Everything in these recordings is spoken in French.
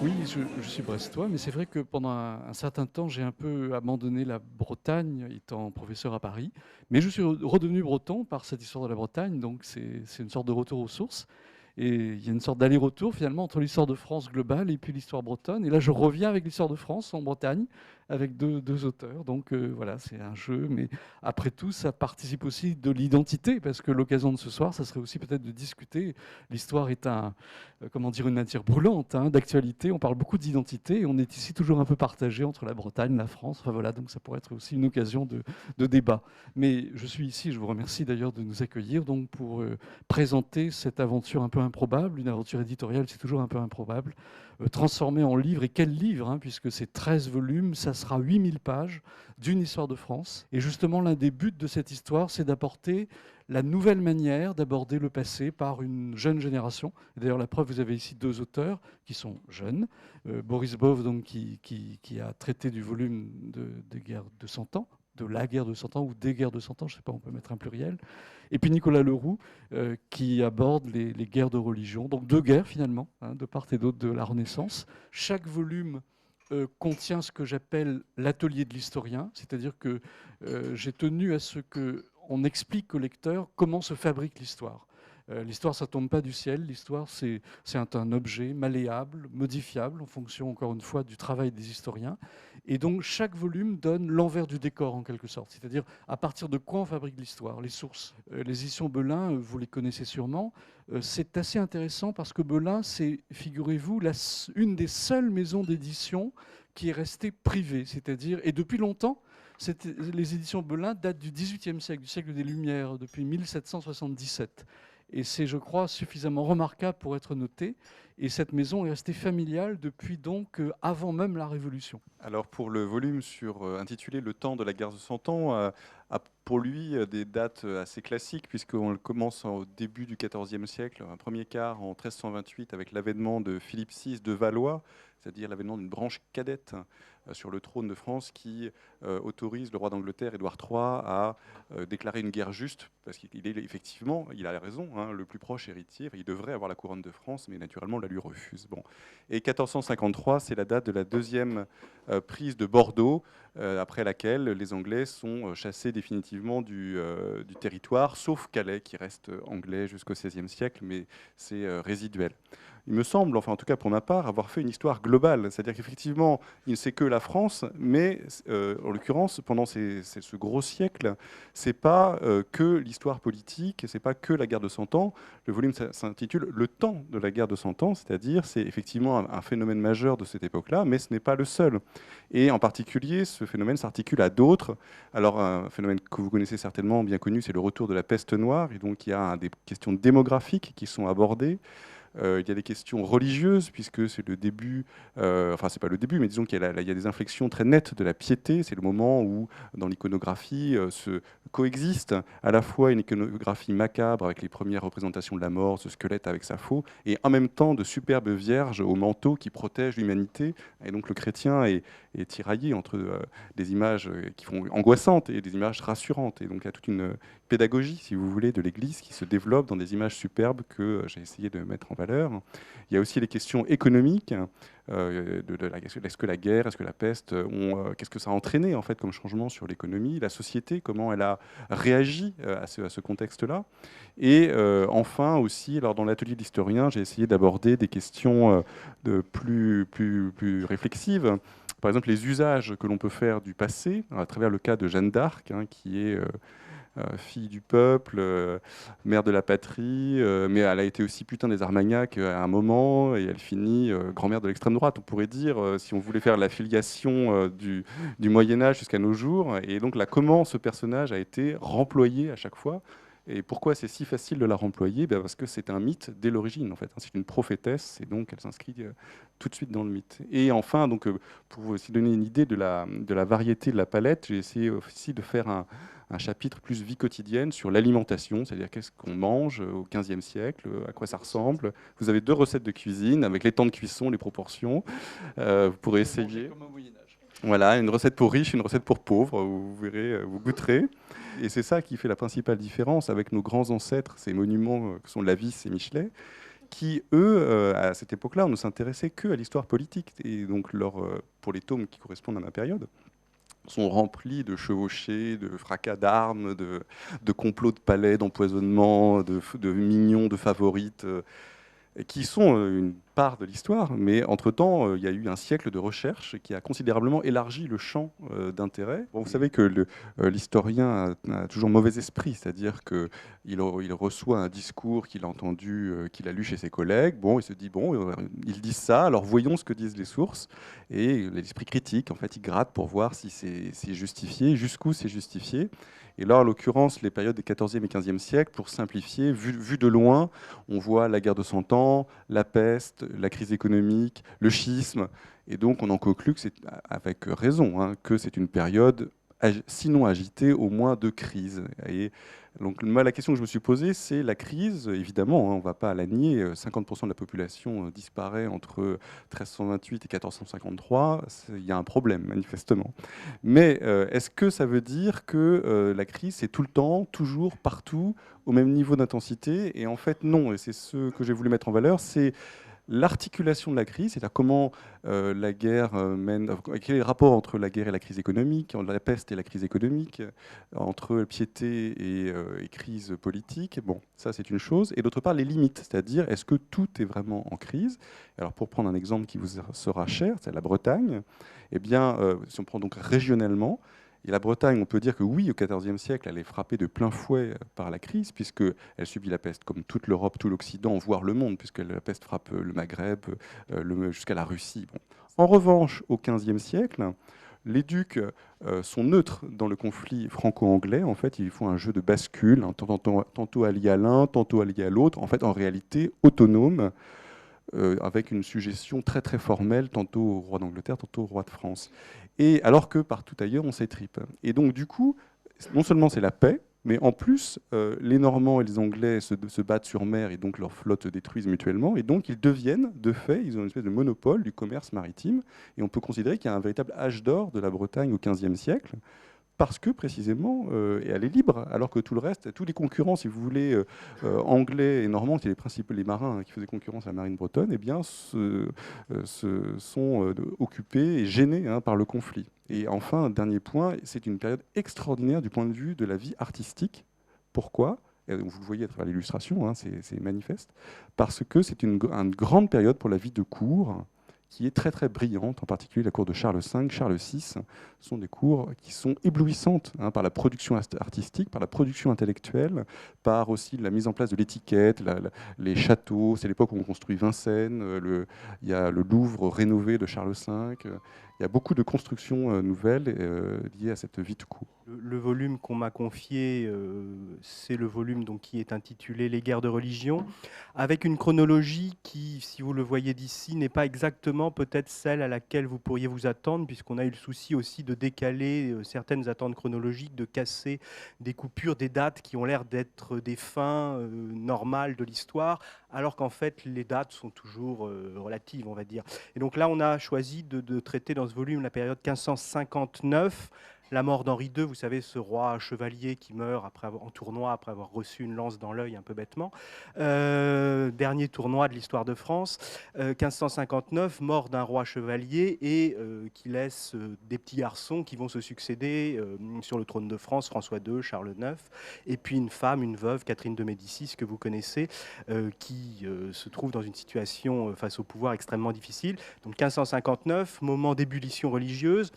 Oui, je suis brestois, mais c'est vrai que pendant un certain temps, j'ai un peu abandonné la Bretagne, étant professeur à Paris. Mais je suis redevenu breton par cette histoire de la Bretagne, donc c'est une sorte de retour aux sources. Et il y a une sorte d'aller-retour finalement entre l'histoire de France globale et puis l'histoire bretonne. Et là, je reviens avec l'histoire de France en Bretagne, avec deux auteurs. Donc voilà, c'est un jeu. Mais après tout, ça participe aussi de l'identité, parce que l'occasion de ce soir, ça serait aussi peut-être de discuter. L'histoire est comment dire, une matière brûlante, hein, d'actualité. On parle beaucoup d'identité et on est ici toujours un peu partagé entre la Bretagne, la France. Enfin voilà, donc ça pourrait être aussi une occasion de débat. Mais je suis ici, je vous remercie d'ailleurs de nous accueillir donc pour présenter cette aventure un peu improbable. Une aventure éditoriale, c'est toujours un peu improbable. Transformée en livre, et quel livre, hein, puisque c'est 13 volumes, ça sera 8000 pages d'une histoire de France. Et justement, l'un des buts de cette histoire, c'est d'apporter la nouvelle manière d'aborder le passé par une jeune génération. D'ailleurs, la preuve, vous avez ici deux auteurs qui sont jeunes. Boris Bov, donc, qui a traité du volume des guerres de 100 ans, de la guerre de 100 ans ou des guerres de 100 ans, je ne sais pas, on peut mettre un pluriel. Et puis Nicolas Leroux, qui aborde les guerres de religion, donc deux guerres finalement, hein, de part et d'autre de la Renaissance. Chaque volume contient ce que j'appelle l'atelier de l'historien, c'est-à-dire que j'ai tenu à ce qu'on explique au lecteur comment se fabrique l'histoire. L'histoire, ça ne tombe pas du ciel. L'histoire, c'est un objet malléable, modifiable, en fonction, encore une fois, du travail des historiens. Et donc, chaque volume donne l'envers du décor, en quelque sorte. C'est-à-dire, à partir de quoi on fabrique l'histoire, les sources. Les éditions Belin, vous les connaissez sûrement. C'est assez intéressant parce que Belin, c'est, figurez-vous, une des seules maisons d'édition qui est restée privée. C'est-à-dire, et depuis longtemps, les éditions Belin datent du XVIIIe siècle, du siècle des Lumières, depuis 1777. Et c'est, je crois, suffisamment remarquable pour être noté. Et cette maison est restée familiale depuis donc avant même la Révolution. Alors pour le volume intitulé Le temps de la guerre de 100 ans, a pour lui des dates assez classiques, puisqu'on le commence au début du XIVe siècle, un premier quart en 1328 avec l'avènement de Philippe VI de Valois, c'est-à-dire l'avènement d'une branche cadette sur le trône de France qui autorise le roi d'Angleterre, Édouard III, à déclarer une guerre juste, parce qu'il est effectivement, il a raison, hein, le plus proche héritier, il devrait avoir la couronne de France, mais naturellement on la lui refuse. Bon. Et 1453, c'est la date de la deuxième prise de Bordeaux, après laquelle les Anglais sont chassés définitivement du territoire, sauf Calais, qui reste anglais jusqu'au XVIe siècle, mais c'est résiduel. Il me semble, enfin en tout cas pour ma part, avoir fait une histoire globale. C'est-à-dire qu'effectivement, il ne sait que la France, mais en l'occurrence, pendant ce gros siècle, c'est pas que l'histoire politique, c'est pas que la guerre de 100 ans. Le volume s'intitule Le temps de la guerre de 100 ans, c'est-à-dire c'est effectivement un phénomène majeur de cette époque-là, mais ce n'est pas le seul. Et en particulier, ce phénomène s'articule à d'autres. Alors un phénomène que vous connaissez certainement, bien connu, c'est le retour de la peste noire. Et donc il y a des questions démographiques qui sont abordées. Il y a des questions religieuses, puisque c'est le début, enfin c'est pas le début, mais disons qu'il y a des inflexions très nettes de la piété. C'est le moment où, dans l'iconographie, se coexiste à la fois une iconographie macabre avec les premières représentations de la mort, ce squelette avec sa faux, et en même temps de superbes vierges au manteau qui protègent l'humanité. Et donc le chrétien est tiraillé entre des images qui font angoissantes et des images rassurantes. Et donc il y a toute une pédagogie, si vous voulez, de l'Église qui se développe dans des images superbes que j'ai essayé de mettre en valeur. Il y a aussi les questions économiques. Est-ce que la guerre, est-ce que la peste, qu'est-ce que ça a entraîné en fait comme changement sur l'économie, la société, comment elle a réagi à ce contexte-là. Et enfin aussi, alors dans l'atelier de l'historien, j'ai essayé d'aborder des questions plus réflexives. Par exemple, les usages que l'on peut faire du passé, à travers le cas de Jeanne d'Arc, hein, qui est fille du peuple, mère de la patrie, mais elle a été aussi putain des Armagnacs à un moment, et elle finit grand-mère de l'extrême droite, on pourrait dire, si on voulait faire la filiation du Moyen-Âge jusqu'à nos jours. Et donc là, comment ce personnage a été remployé à chaque fois. Et pourquoi c'est si facile de la remployer? Parce que c'est un mythe dès l'origine, en fait. C'est une prophétesse, et donc elle s'inscrit tout de suite dans le mythe. Et enfin, donc, pour vous aussi donner une idée de la variété de la palette, j'ai essayé aussi de faire un chapitre plus vie quotidienne sur l'alimentation, c'est-à-dire qu'est-ce qu'on mange au XVe siècle, à quoi ça ressemble. Vous avez 2 recettes de cuisine avec les temps de cuisson, les proportions. Vous pourrez essayer. Comme au Moyen-Âge. Voilà, une recette pour riches, une recette pour pauvres, vous verrez, vous goûterez. Et c'est ça qui fait la principale différence avec nos grands ancêtres, ces monuments que sont Lavis et Michelet, qui, eux, à cette époque-là, ne s'intéressaient que à l'histoire politique. Et donc, pour les tomes qui correspondent à ma période, sont remplis de chevauchés, de fracas d'armes, de complots de palais, d'empoisonnement, de mignons, de favorites. Qui sont une part de l'histoire, mais entre-temps, il y a eu un siècle de recherche qui a considérablement élargi le champ d'intérêt. Bon, vous savez que l'historien a toujours mauvais esprit, c'est-à-dire qu'il reçoit un discours qu'il a entendu, qu'il a lu chez ses collègues, bon, il se dit, bon, ils disent ça, alors voyons ce que disent les sources, et l'esprit critique, en fait, il gratte pour voir si c'est justifié, jusqu'où c'est justifié. Et là, en l'occurrence, les périodes des 14e et 15e siècles, pour simplifier, vu de loin, on voit la guerre de Cent Ans, la peste, la crise économique, le schisme. Et donc, on en conclut, avec raison, hein, que c'est une période, sinon agitée, au moins de crise. Et donc, moi, la question que je me suis posée, c'est la crise. Évidemment, hein, on ne va pas la nier. 50% de la population disparaît entre 1328 et 1453. Il y a un problème, manifestement. Mais est-ce que ça veut dire que la crise, c'est tout le temps, toujours, partout, au même niveau d'intensité? Et en fait, non. Et c'est ce que j'ai voulu mettre en valeur, c'est l'articulation de la crise, c'est-à-dire comment la guerre quel est le rapport entre la guerre et la crise économique, entre la peste et la crise économique, entre piété et crise politique. Bon, ça c'est une chose. Et d'autre part, les limites, c'est-à-dire est-ce que tout est vraiment en crise? Alors pour prendre un exemple qui vous sera cher, c'est la Bretagne. Eh bien, si on prend donc régionalement, et la Bretagne, on peut dire que oui, au XIVe siècle, elle est frappée de plein fouet par la crise, puisqu'elle subit la peste comme toute l'Europe, tout l'Occident, voire le monde, puisque la peste frappe le Maghreb jusqu'à la Russie. Bon. En revanche, au XVe siècle, les ducs sont neutres dans le conflit franco-anglais. En fait, ils font un jeu de bascule, hein, tantôt alliés à l'un, tantôt alliés à l'autre. En fait, en réalité, autonomes, avec une suggestion très très formelle, tantôt au roi d'Angleterre, tantôt au roi de France. Et alors que partout ailleurs, on s'étripe. Et donc du coup, non seulement c'est la paix, mais en plus, les Normands et les Anglais se battent sur mer et donc leurs flottes se détruisent mutuellement. Et donc ils deviennent, de fait, ils ont une espèce de monopole du commerce maritime. Et on peut considérer qu'il y a un véritable âge d'or de la Bretagne au XVe siècle, parce que précisément, elle est libre, alors que tout le reste, tous les concurrents, si vous voulez, anglais et normands, qui étaient les marins hein, qui faisaient concurrence à la marine bretonne, eh bien, sont occupés et gênés hein, par le conflit. Et enfin, un dernier point, c'est une période extraordinaire du point de vue de la vie artistique. Pourquoi? Et vous le voyez à travers l'illustration, hein, c'est manifeste, parce que c'est une grande période pour la vie de cour, qui est très très brillante, en particulier la cour de Charles V, Charles VI, sont des cours qui sont éblouissantes hein, par la production artistique, par la production intellectuelle, par aussi la mise en place de l'étiquette, les châteaux. C'est l'époque où on construit Vincennes, il y a le Louvre rénové de Charles V. Il y a beaucoup de constructions nouvelles liées à cette vie de cour. Le volume qu'on m'a confié, c'est le volume donc, qui est intitulé Les guerres de religion, avec une chronologie qui, si vous le voyez d'ici, n'est pas exactement peut-être celle à laquelle vous pourriez vous attendre, puisqu'on a eu le souci aussi de décaler certaines attentes chronologiques, de casser des coupures, des dates qui ont l'air d'être des fins normales de l'histoire, alors qu'en fait les dates sont toujours relatives, on va dire. Et donc là, on a choisi de traiter dans ce volume la période 1559, la mort d'Henri II, vous savez, ce roi chevalier qui meurt en tournoi après avoir reçu une lance dans l'œil un peu bêtement. Dernier tournoi de l'histoire de France. 1559, mort d'un roi chevalier et qui laisse des petits garçons qui vont se succéder sur le trône de France, François II, Charles IX, et puis une femme, une veuve, Catherine de Médicis, que vous connaissez, qui se trouve dans une situation face au pouvoir extrêmement difficile. Donc 1559, moment d'ébullition religieuse,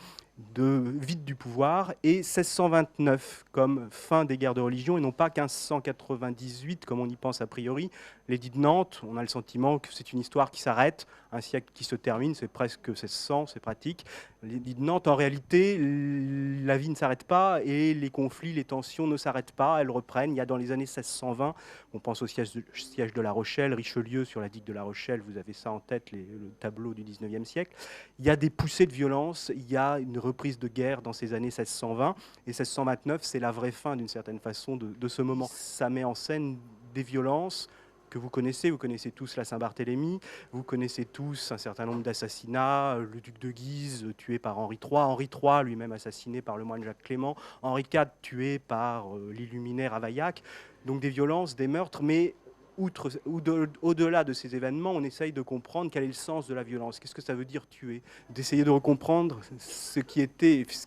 de vide du pouvoir, et 1629 comme fin des guerres de religion, et non pas 1598 comme on y pense a priori. L'édit de Nantes, on a le sentiment que c'est une histoire qui s'arrête, un siècle qui se termine, c'est presque 1600, c'est pratique. L'édit de Nantes, en réalité, la vie ne s'arrête pas et les conflits, les tensions ne s'arrêtent pas, elles reprennent. Il y a dans les années 1620, on pense au siège de La Rochelle, Richelieu sur la digue de La Rochelle, vous avez ça en tête, le tableau du 19e siècle. Il y a des poussées de violence, il y a une reprise de guerre dans ces années 1620, et 1629, c'est la vraie fin d'une certaine façon de ce moment. Ça met en scène des violences que vous connaissez tous la Saint-Barthélemy, vous connaissez tous un certain nombre d'assassinats, le duc de Guise tué par Henri III, Henri III lui-même assassiné par le moine Jacques Clément, Henri IV tué par l'illuminaire Availlac, donc des violences, des meurtres, mais au-delà de ces événements, on essaye de comprendre quel est le sens de la violence. Qu'est-ce que ça veut dire tuer? D'essayer de comprendre ce qui est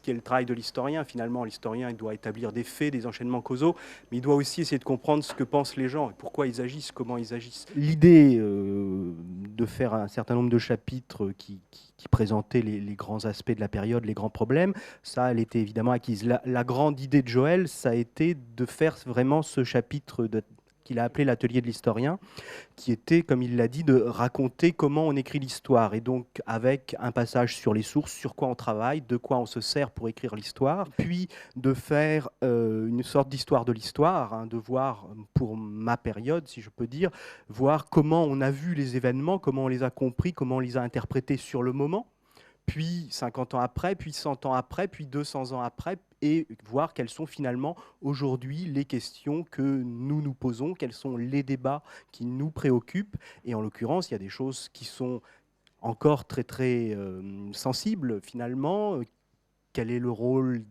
le travail de l'historien. Finalement, l'historien, il doit établir des faits, des enchaînements causaux, mais il doit aussi essayer de comprendre ce que pensent les gens, pourquoi ils agissent, comment ils agissent. L'idée de faire un certain nombre de chapitres qui présentaient les grands aspects de la période, les grands problèmes, ça, elle était évidemment acquise. La grande idée de Joël, ça a été de faire vraiment ce chapitre qu'il a appelé l'atelier de l'historien, qui était, comme il l'a dit, de raconter comment on écrit l'histoire, et donc avec un passage sur les sources, sur quoi on travaille, de quoi on se sert pour écrire l'histoire, puis de faire une sorte d'histoire de l'histoire, hein, de voir, pour ma période, si je peux dire, voir comment on a vu les événements, comment on les a compris, comment on les a interprétés sur le moment, puis 50 ans après, puis 100 ans après, puis 200 ans après, et voir quelles sont finalement aujourd'hui les questions que nous nous posons, quels sont les débats qui nous préoccupent. Et en l'occurrence, il y a des choses qui sont encore très très sensibles finalement. Quel est le rôle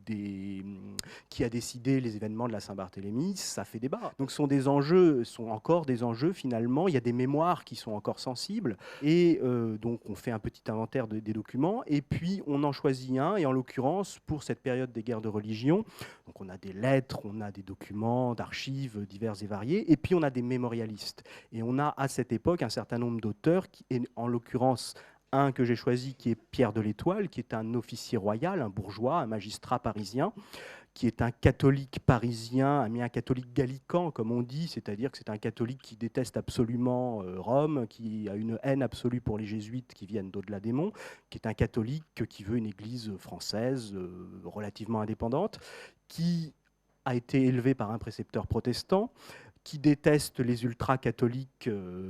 qui a décidé les événements de la Saint-Barthélemy? Ça fait débat. Donc ce sont encore des enjeux finalement. Il y a des mémoires qui sont encore sensibles. Et donc on fait un petit inventaire des documents. Et puis on en choisit un. Et en l'occurrence, pour cette période des guerres de religion, donc on a des lettres, on a des documents d'archives divers et variés. Et puis on a des mémorialistes. Et on a à cette époque un certain nombre d'auteurs, et en l'occurrence un que j'ai choisi qui est Pierre de l'Étoile, qui est un officier royal, un bourgeois, un magistrat parisien, qui est un catholique parisien, mais un catholique gallican, comme on dit, c'est-à-dire que c'est un catholique qui déteste absolument Rome, qui a une haine absolue pour les jésuites qui viennent d'au-delà des monts, qui est un catholique qui veut une église française relativement indépendante, qui a été élevé par un précepteur protestant, qui déteste les ultra-catholiques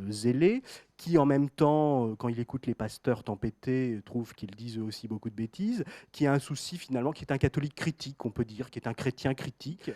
zélés, qui en même temps, quand il écoute les pasteurs tempêtés, trouve qu'ils disent eux aussi beaucoup de bêtises, qui a un souci finalement, qui est un catholique critique, on peut dire, qui est un chrétien critique,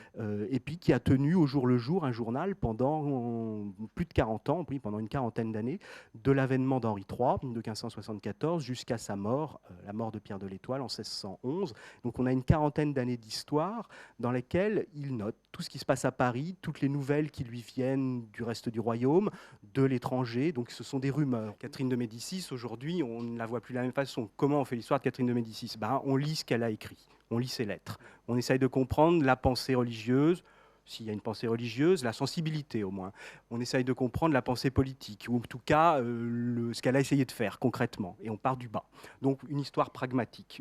et puis qui a tenu au jour le jour un journal pendant plus de 40 ans, oui, pendant une quarantaine d'années, de l'avènement d'Henri III, de 1574, jusqu'à sa mort, la mort de Pierre de l'Étoile en 1611. Donc on a une quarantaine d'années d'histoire dans lesquelles il note tout ce qui se passe à Paris, toutes les nouvelles qui lui viennent du reste du royaume, de l'étranger, donc ce sont des rumeurs. Catherine de Médicis, aujourd'hui, on ne la voit plus de la même façon. Comment on fait l'histoire de Catherine de Médicis? On lit ce qu'elle a écrit, on lit ses lettres. On essaye de comprendre la pensée religieuse, s'il y a une pensée religieuse, la sensibilité au moins. On essaye de comprendre la pensée politique, ou en tout cas ce qu'elle a essayé de faire concrètement. Et on part du bas. Donc une histoire pragmatique,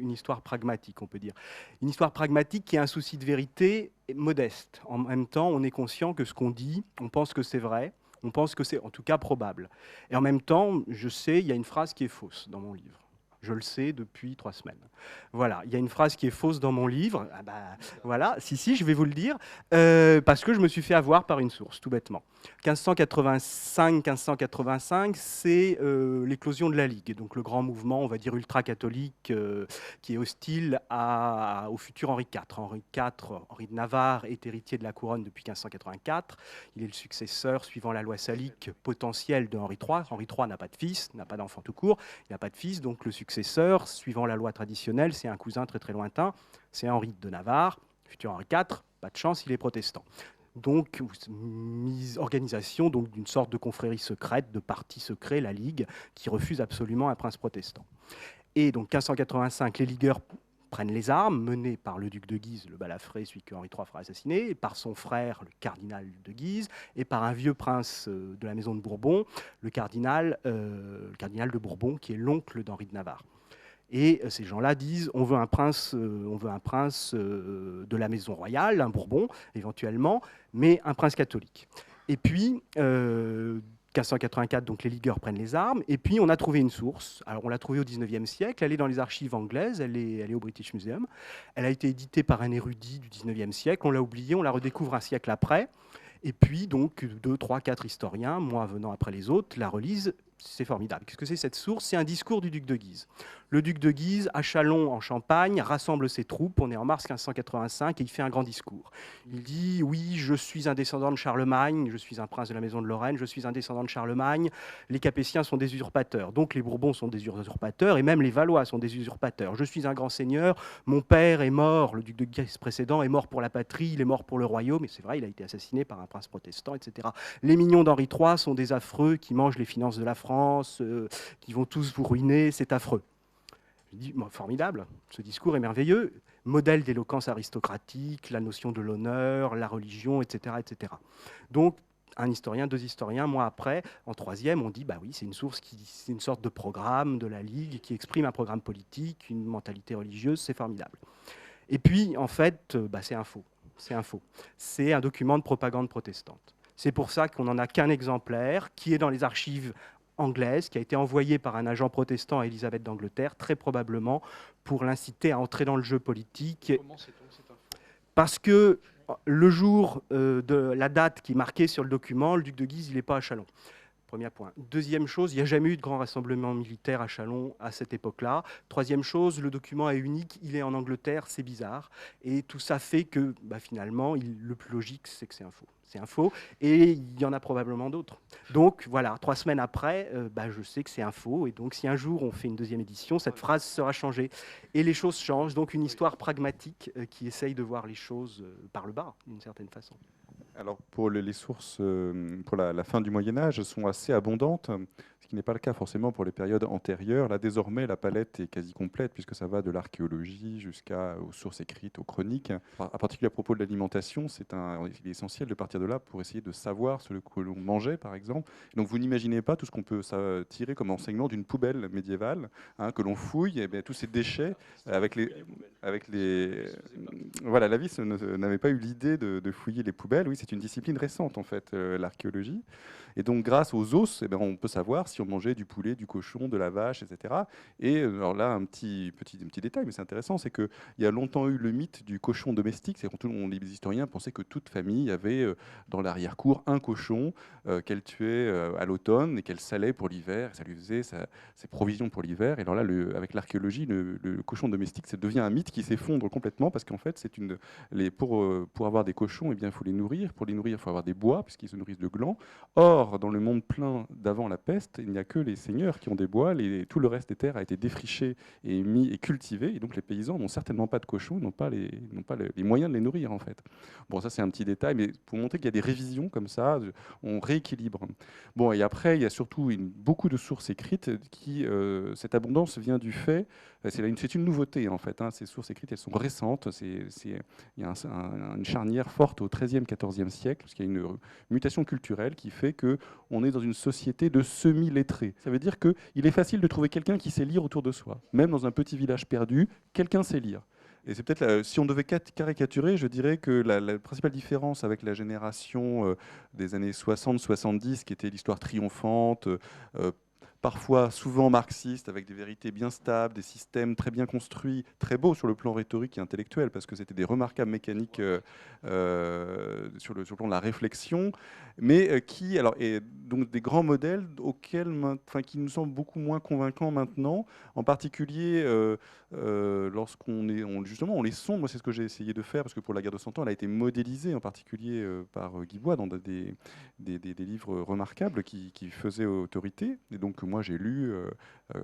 on peut dire. Une histoire pragmatique qui a un souci de vérité modeste. En même temps, on est conscient que ce qu'on dit, on pense que c'est vrai, on pense que c'est en tout cas probable. Et en même temps, je sais, il y a une phrase qui est fausse dans mon livre. Je le sais depuis 3 semaines. Voilà, il y a une phrase qui est fausse dans mon livre. Ah bah, voilà, si, je vais vous le dire, parce que je me suis fait avoir par une source, tout bêtement. 1585, c'est l'éclosion de la Ligue, donc le grand mouvement, on va dire ultra-catholique, qui est hostile au futur Henri IV. Henri de Navarre est héritier de la couronne depuis 1584. Il est le successeur, suivant la loi salique, potentiel de Henri III. Henri III n'a pas de fils, n'a pas d'enfant tout court, il n'a pas de fils, donc le successeur, suivant la loi traditionnelle, c'est un cousin très très lointain, c'est Henri de Navarre, futur Henri IV, pas de chance, il est protestant. Donc, organisation donc, d'une sorte de confrérie secrète, de parti secret, la Ligue, qui refuse absolument un prince protestant. Et donc, 1585, les ligueurs prennent les armes, menés par le duc de Guise, le balafré, celui que Henri III fera assassiner, et par son frère, le cardinal de Guise, et par un vieux prince de la maison de Bourbon, le cardinal de Bourbon, qui est l'oncle d'Henri de Navarre. Et ces gens-là disent on veut un prince de la maison royale, un Bourbon éventuellement, mais un prince catholique. Et puis, 1584, donc les ligueurs prennent les armes, et puis on a trouvé une source. Alors on l'a trouvée au XIXe siècle, elle est dans les archives anglaises, elle est au British Museum. Elle a été éditée par un érudit du XIXe siècle, on l'a oubliée, on la redécouvre un siècle après. Et puis donc 2, 3, 4 historiens, moi venant après les autres, la relisent. C'est formidable. Qu'est-ce que c'est cette source? C'est un discours du duc de Guise. Le duc de Guise, à Châlons, en Champagne, rassemble ses troupes, on est en mars 1585, et il fait un grand discours. Il dit « Oui, je suis un descendant de Charlemagne, je suis un prince de la maison de Lorraine, je suis un descendant de Charlemagne, les Capétiens sont des usurpateurs, donc les Bourbons sont des usurpateurs, et même les Valois sont des usurpateurs. Je suis un grand seigneur, mon père est mort, le duc de Guise précédent est mort pour la patrie, il est mort pour le royaume, et c'est vrai, il a été assassiné par un prince protestant, etc. Les mignons d'Henri III sont des affreux qui mangent les finances de la France, qui vont tous vous ruiner, c'est affreux. » Je dis, formidable, ce discours est merveilleux, modèle d'éloquence aristocratique, la notion de l'honneur, la religion, etc., etc. Donc, un historien, deux historiens, moi après, en troisième, on dit, bah oui, c'est c'est une sorte de programme de la Ligue qui exprime un programme politique, une mentalité religieuse, c'est formidable. Et puis, en fait, c'est un faux. C'est un faux. C'est un document de propagande protestante. C'est pour ça qu'on n'en a qu'un exemplaire qui est dans les archives anglaise, qui a été envoyée par un agent protestant à Élisabeth d'Angleterre, très probablement pour l'inciter à entrer dans le jeu politique. Comment sait-on que c'est un faux ? Parce que le jour de la date qui est marquée sur le document, le duc de Guise, il n'est pas à Châlons. Premier point. Deuxième chose, il n'y a jamais eu de grand rassemblement militaire à Châlons à cette époque-là. Troisième chose, le document est unique, il est en Angleterre, c'est bizarre. Et tout ça fait que finalement, le plus logique, c'est que c'est un faux. C'est un faux, et il y en a probablement d'autres. Donc voilà, 3 semaines après, je sais que c'est un faux, et donc si un jour on fait une deuxième édition, cette phrase sera changée. Et les choses changent, donc une histoire pragmatique qui essaye de voir les choses par le bas, d'une certaine façon. Alors pour les sources, pour la fin du Moyen-Âge, sont assez abondantes, ce qui n'est pas le cas forcément pour les périodes antérieures. Là, désormais, la palette est quasi complète, puisque ça va de l'archéologie jusqu'aux sources écrites, aux chroniques. En particulier à propos de l'alimentation, il est essentiel de partir de là pour essayer de savoir ce que l'on mangeait, par exemple. Donc vous n'imaginez pas tout ce qu'on peut tirer comme enseignement d'une poubelle médiévale, que l'on fouille, et tous ces déchets avec les voilà, la Lavis n'avait pas eu l'idée de fouiller les poubelles. Oui, c'est une discipline récente en fait, l'archéologie. Et donc grâce aux os, on peut savoir si on mangeait du poulet, du cochon, de la vache, etc. Et alors là, un petit détail, mais c'est intéressant, c'est qu'il y a longtemps eu le mythe du cochon domestique. C'est quand les historiens pensaient que toute famille avait dans l'arrière-cour un cochon qu'elle tuait à l'automne et qu'elle salait pour l'hiver. Ça lui faisait ses provisions pour l'hiver. Et alors là, avec l'archéologie, le cochon domestique, ça devient un mythe qui s'effondre complètement parce qu'en fait, pour avoir des cochons, il faut les nourrir. Pour les nourrir, il faut avoir des bois puisqu'ils se nourrissent de glands. Or, dans le monde plein d'avant la peste, il n'y a que les seigneurs qui ont des bois. Tout le reste des terres a été défriché et mis et cultivé. Et donc les paysans n'ont certainement pas de cochons, n'ont pas les moyens de les nourrir en fait. Bon, ça c'est un petit détail, mais pour montrer qu'il y a des révisions comme ça, on rééquilibre. Bon, et après, il y a surtout beaucoup de sources écrites qui, cette abondance vient du fait, c'est une nouveauté en fait. Ces sources écrites, elles sont récentes. Il y a une charnière forte au XIIIe, XIVe siècle, parce qu'il y a une mutation culturelle qui fait qu'on est dans une société de semi-lettrés. Ça veut dire qu'il est facile de trouver quelqu'un qui sait lire autour de soi. Même dans un petit village perdu, quelqu'un sait lire. Et c'est peut-être, si on devait caricaturer, je dirais que la principale différence avec la génération des années 60-70, qui était l'histoire triomphante, parfois souvent marxiste, avec des vérités bien stables, des systèmes très bien construits, très beaux sur le plan rhétorique et intellectuel, parce que c'était des remarquables mécaniques sur le plan de la réflexion, mais et donc des grands modèles qui nous semblent beaucoup moins convaincants maintenant, en particulier lorsqu'on on les sonde. Moi, c'est ce que j'ai essayé de faire, parce que pour la guerre de 100 ans, elle a été modélisée, en particulier par Guy Bois, dans des livres remarquables qui faisaient autorité. Et donc, moi, j'ai lu,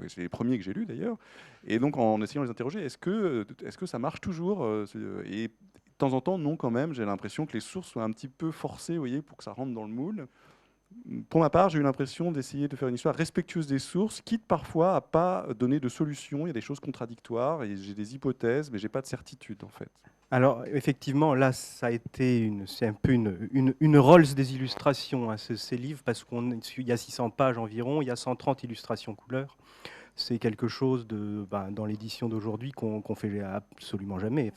c'est les premiers que j'ai lus d'ailleurs, et donc en essayant de les interroger, est-ce que ça marche toujours et de temps en temps, non, quand même, j'ai l'impression que les sources sont un petit peu forcées, vous voyez, pour que ça rentre dans le moule. Pour ma part, j'ai eu l'impression d'essayer de faire une histoire respectueuse des sources, quitte parfois à pas donner de solution. Il y a des choses contradictoires et j'ai des hypothèses, mais j'ai pas de certitude en fait. Alors effectivement, là, ça a été c'est un peu une Rolls des illustrations, ces livres, parce qu'il y a 600 pages environ, il y a 130 illustrations couleurs. C'est quelque chose dans l'édition d'aujourd'hui qu'on fait absolument jamais.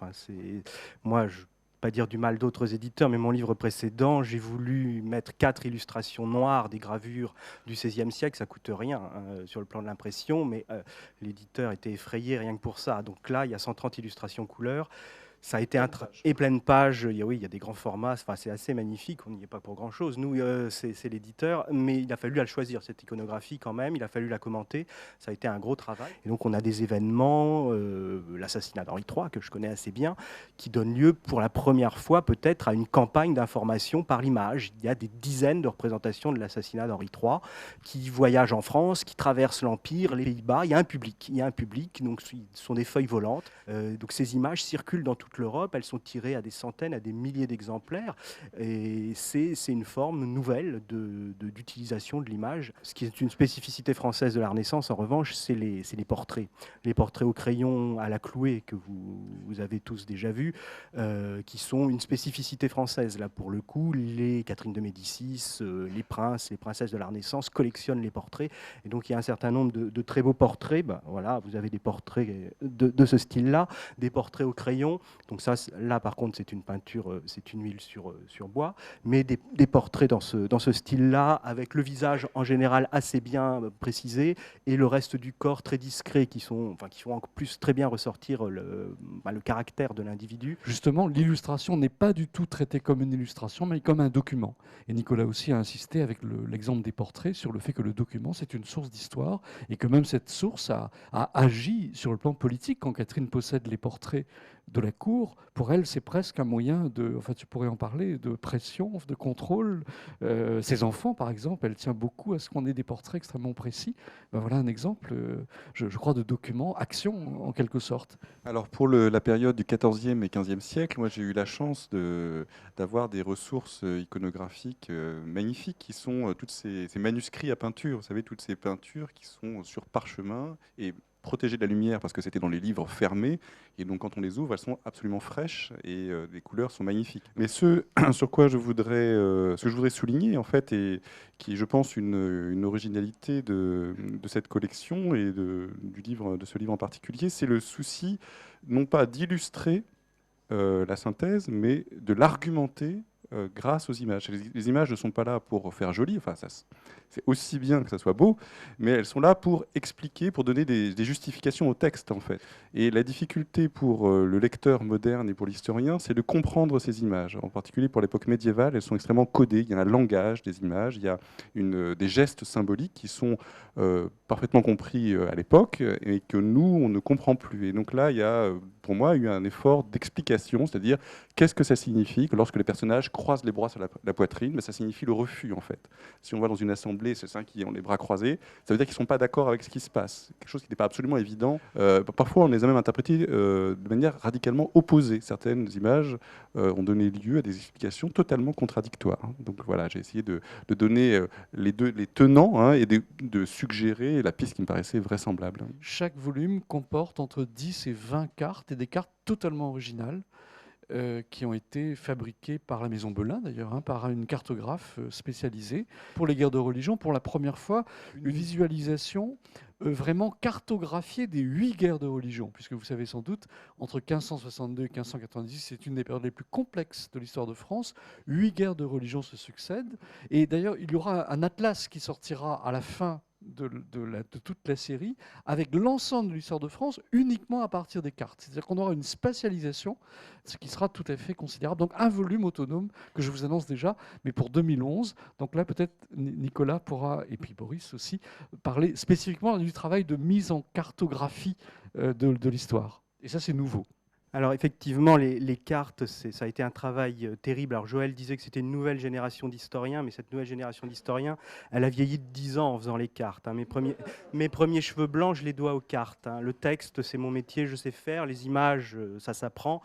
Moi, je ne veux pas dire du mal d'autres éditeurs, mais mon livre précédent, j'ai voulu mettre 4 illustrations noires, des gravures du XVIe siècle, ça coûte rien sur le plan de l'impression, mais l'éditeur était effrayé rien que pour ça. Donc là, il y a 130 illustrations couleurs. Ça a été et pleine page, oui, il y a des grands formats, enfin, c'est assez magnifique, on n'y est pas pour grand-chose. Nous, c'est l'éditeur, mais il a fallu la choisir, cette iconographie quand même, il a fallu la commenter, ça a été un gros travail. Et donc on a des événements, l'assassinat d'Henri III, que je connais assez bien, qui donne lieu pour la première fois peut-être à une campagne d'information par l'image. Il y a des dizaines de représentations de l'assassinat d'Henri III qui voyagent en France, qui traversent l'Empire, les Pays-Bas, il y a un public, donc ce sont des feuilles volantes, donc ces images circulent dans toute l'Europe, elles sont tirées à des centaines, à des milliers d'exemplaires, et c'est une forme nouvelle d'utilisation de l'image. Ce qui est une spécificité française de la Renaissance, en revanche, c'est les portraits. Les portraits au crayon à la clouée, que vous avez tous déjà vus, qui sont une spécificité française. Là, pour le coup, les Catherine de Médicis, les princes, les princesses de la Renaissance collectionnent les portraits, et donc il y a un certain nombre de très beaux portraits. Voilà, vous avez des portraits de ce style-là, des portraits au crayon. Donc ça, là par contre, c'est une peinture, c'est une huile sur bois, mais des portraits dans ce style-là, avec le visage en général assez bien précisé et le reste du corps très discret, qui font en plus très bien ressortir le caractère de l'individu. Justement, l'illustration n'est pas du tout traitée comme une illustration, mais comme un document. Et Nicolas aussi a insisté avec l'exemple des portraits sur le fait que le document, c'est une source d'histoire, et que même cette source a agi sur le plan politique. Quand Catherine possède les portraits de la cour, pour elle, c'est presque un moyen tu pourrais en parler, de pression, de contrôle. Ses enfants, par exemple, elle tient beaucoup à ce qu'on ait des portraits extrêmement précis. Voilà un exemple, je crois, de document, action en quelque sorte. Alors pour la période du XIVe et XVe siècle, moi j'ai eu la chance d'avoir des ressources iconographiques magnifiques qui sont tous ces manuscrits à peinture. Vous savez, toutes ces peintures qui sont sur parchemin et protégées de la lumière parce que c'était dans les livres fermés. Et donc quand on les ouvre, elles sont absolument fraîches et les couleurs sont magnifiques. Mais ce sur quoi ce que je voudrais souligner en fait, et qui est, je pense, une originalité de cette collection et de ce livre en particulier, c'est le souci non pas d'illustrer la synthèse, mais de l'argumenter grâce aux images. Les images ne sont pas là pour faire joli, enfin, c'est aussi bien que ça soit beau, mais elles sont là pour expliquer, pour donner des justifications au texte, en fait. Et la difficulté pour le lecteur moderne et pour l'historien, c'est de comprendre ces images. En particulier pour l'époque médiévale, elles sont extrêmement codées. Il y a un langage des images, il y a des gestes symboliques qui sont parfaitement compris à l'époque et que nous, on ne comprend plus. Et donc là, il y a, pour moi, eu un effort d'explication, c'est-à-dire qu'est-ce que ça signifie que lorsque les personnages croisent les bras sur la poitrine, mais ça signifie le refus, en fait. Si on va dans une assemblée, c'est ceux qui ont les bras croisés, ça veut dire qu'ils ne sont pas d'accord avec ce qui se passe. Quelque chose qui n'est pas absolument évident. Parfois, on les a même interprétés de manière radicalement opposée. Certaines images ont donné lieu à des explications totalement contradictoires. Donc voilà, j'ai essayé de donner les tenants et de suggérer la piste qui me paraissait vraisemblable. Chaque volume comporte entre 10 et 20 cartes, et des cartes totalement originales, qui ont été fabriquées par la Maison Belin, d'ailleurs, par une cartographe spécialisée. Pour les guerres de religion, pour la première fois, une visualisation vraiment cartographiée des 8 guerres de religion, puisque vous savez sans doute, entre 1562 et 1590, c'est une des périodes les plus complexes de l'histoire de France. 8 guerres de religion se succèdent, et d'ailleurs, il y aura un atlas qui sortira à la fin de toute la série, avec l'ensemble de l'histoire de France uniquement à partir des cartes. C'est-à-dire qu'on aura une spatialisation, ce qui sera tout à fait considérable. Donc un volume autonome que je vous annonce déjà, mais pour 2011. Donc là, peut-être Nicolas pourra, et puis Boris aussi, parler spécifiquement du travail de mise en cartographie de l'histoire. Et ça, c'est nouveau. Alors effectivement, les cartes, ça a été un travail terrible. Alors Joël disait que c'était une nouvelle génération d'historiens, mais cette nouvelle génération d'historiens, elle a vieilli de 10 ans en faisant les cartes. Mes premiers cheveux blancs, je les dois aux cartes. Le texte, c'est mon métier, je sais faire. Les images, ça s'apprend.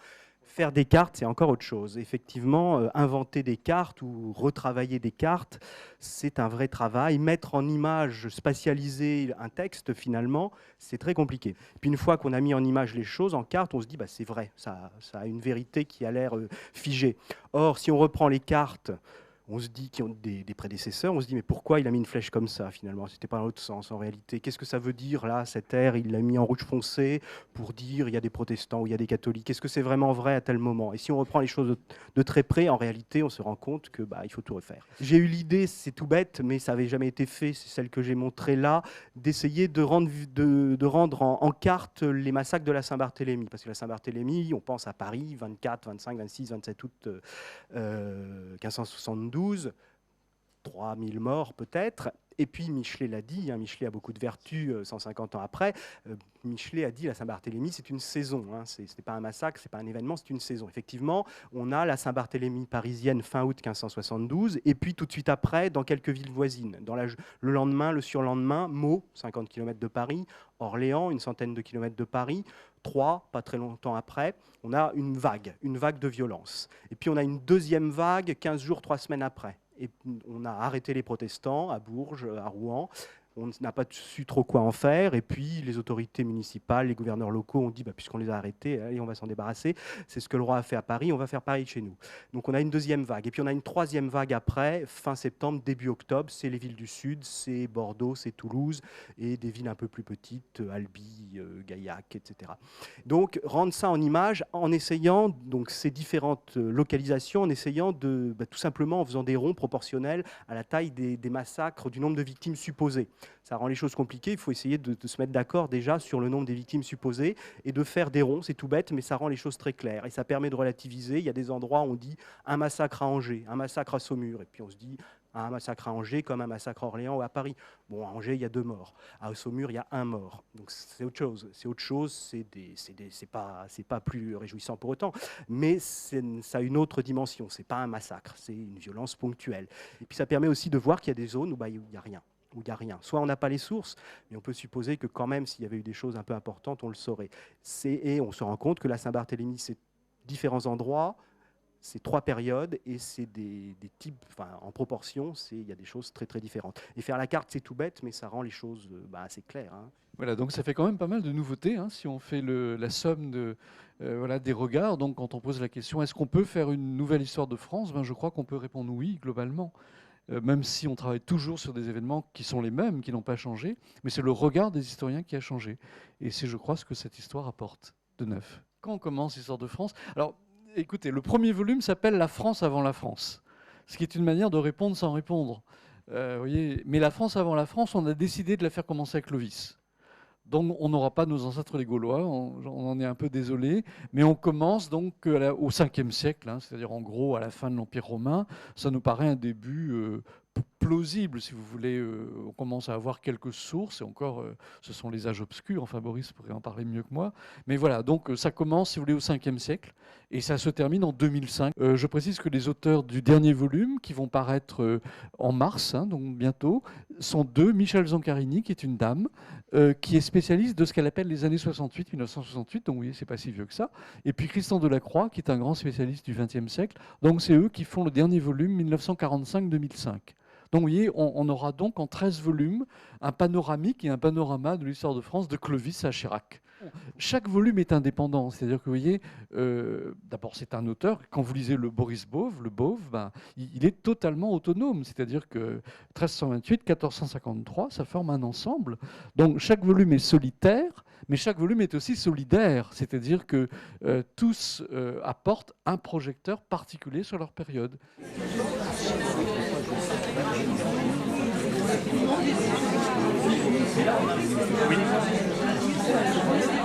Faire des cartes, c'est encore autre chose. Effectivement, inventer des cartes ou retravailler des cartes, c'est un vrai travail. Mettre en image, spatialiser un texte, finalement, c'est très compliqué. Puis une fois qu'on a mis en image les choses, en carte, on se dit, c'est vrai, ça a une vérité qui a l'air figée. Or, si on reprend les cartes On se dit, qui ont des prédécesseurs, on se dit mais pourquoi il a mis une flèche comme ça finalement? C'était pas dans l'autre sens en réalité. Qu'est-ce que ça veut dire là, cette ère? Il l'a mis en rouge foncé pour dire il y a des protestants ou il y a des catholiques. Est-ce que c'est vraiment vrai à tel moment? Et si on reprend les choses de très près, en réalité, on se rend compte que il faut tout refaire. J'ai eu l'idée, c'est tout bête, mais ça n'avait jamais été fait, c'est celle que j'ai montrée là, d'essayer de rendre en carte les massacres de la Saint-Barthélemy. Parce que la Saint-Barthélemy, on pense à Paris, 24, 25, 26, 27 août 1572, 3000 morts peut-être. Et puis Michelet l'a dit, Michelet a beaucoup de vertus 150 ans après. Michelet a dit la Saint-Barthélemy, c'est une saison. Ce n'est pas un massacre, ce n'est pas un événement, c'est une saison. Effectivement, on a la Saint-Barthélemy parisienne fin août 1572, et puis tout de suite après, dans quelques villes voisines. Le lendemain, le surlendemain, Meaux, 50 km de Paris, Orléans, une centaine de kilomètres de Paris, Troyes, pas très longtemps après, on a une vague de violence. Et puis on a une deuxième vague 15 jours, 3 semaines après. Et on a arrêté les protestants à Bourges, à Rouen. On n'a pas su trop quoi en faire. Et puis, les autorités municipales, les gouverneurs locaux ont dit, puisqu'on les a arrêtés, allez, on va s'en débarrasser. C'est ce que le roi a fait à Paris, on va faire pareil chez nous. Donc, on a une deuxième vague. Et puis, on a une troisième vague après, fin septembre, début octobre. C'est les villes du Sud, c'est Bordeaux, c'est Toulouse, et des villes un peu plus petites, Albi, Gaillac, etc. Donc, rendre ça en image en essayant, donc, ces différentes localisations, en essayant de, tout simplement, en faisant des ronds proportionnels à la taille des massacres, du nombre de victimes supposées. Ça rend les choses compliquées, il faut essayer de se mettre d'accord déjà sur le nombre des victimes supposées et de faire des ronds, c'est tout bête, mais ça rend les choses très claires et ça permet de relativiser. Il y a des endroits où on dit un massacre à Angers, un massacre à Saumur, et puis on se dit un massacre à Angers comme un massacre à Orléans ou à Paris. Bon, à Angers, il y a 2 morts. À Saumur, il y a 1 mort. Donc c'est autre chose. C'est autre chose, c'est pas plus réjouissant pour autant, mais ça a une autre dimension. C'est pas un massacre, c'est une violence ponctuelle. Et puis ça permet aussi de voir qu'il y a des zones où il n'y a rien. Où il n'y a rien. Soit on n'a pas les sources, mais on peut supposer que quand même, s'il y avait eu des choses un peu importantes, on le saurait. Et on se rend compte que la Saint-Barthélemy, c'est différents endroits, c'est 3 périodes, et c'est des types, en proportion, il y a des choses très très différentes. Et faire la carte, c'est tout bête, mais ça rend les choses assez claires. Voilà, donc ça fait quand même pas mal de nouveautés, si on fait la somme des regards. Donc quand on pose la question, est-ce qu'on peut faire une nouvelle histoire de France? Je crois qu'on peut répondre oui, globalement. Même si on travaille toujours sur des événements qui sont les mêmes, qui n'ont pas changé, mais c'est le regard des historiens qui a changé. Et c'est, je crois, ce que cette histoire apporte de neuf. Quand on commence l'histoire de France, alors écoutez, le premier volume s'appelle « La France avant la France », ce qui est une manière de répondre sans répondre. Voyez, mais la France avant la France, on a décidé de la faire commencer avec Clovis. Donc on n'aura pas nos ancêtres les Gaulois, on en est un peu désolé, mais on commence donc au 5e siècle, c'est-à-dire en gros à la fin de l'Empire romain. Ça nous paraît un début plausible, si vous voulez. On commence à avoir quelques sources, et encore, ce sont les âges obscurs, enfin Boris pourrait en parler mieux que moi. Mais voilà, donc ça commence, si vous voulez, au 5e siècle, et ça se termine en 2005. Je précise que les auteurs du dernier volume, qui vont paraître en mars, donc bientôt, sont 2. Michel Zancarini, qui est une dame, qui est spécialiste de ce qu'elle appelle les années 68, 1968, donc vous voyez, c'est pas si vieux que ça. Et puis Christian Delacroix, qui est un grand spécialiste du XXe siècle. Donc c'est eux qui font le dernier volume, 1945-2005. Donc vous voyez, on aura donc en 13 volumes un panoramique et un panorama de l'histoire de France de Clovis à Chirac. Chaque volume est indépendant, c'est-à-dire que vous voyez, d'abord c'est un auteur, quand vous lisez le Boris Bove, il est totalement autonome, c'est-à-dire que 1328, 1453, ça forme un ensemble. Donc chaque volume est solitaire, mais chaque volume est aussi solidaire, c'est-à-dire que tous apportent un projecteur particulier sur leur période. Oui.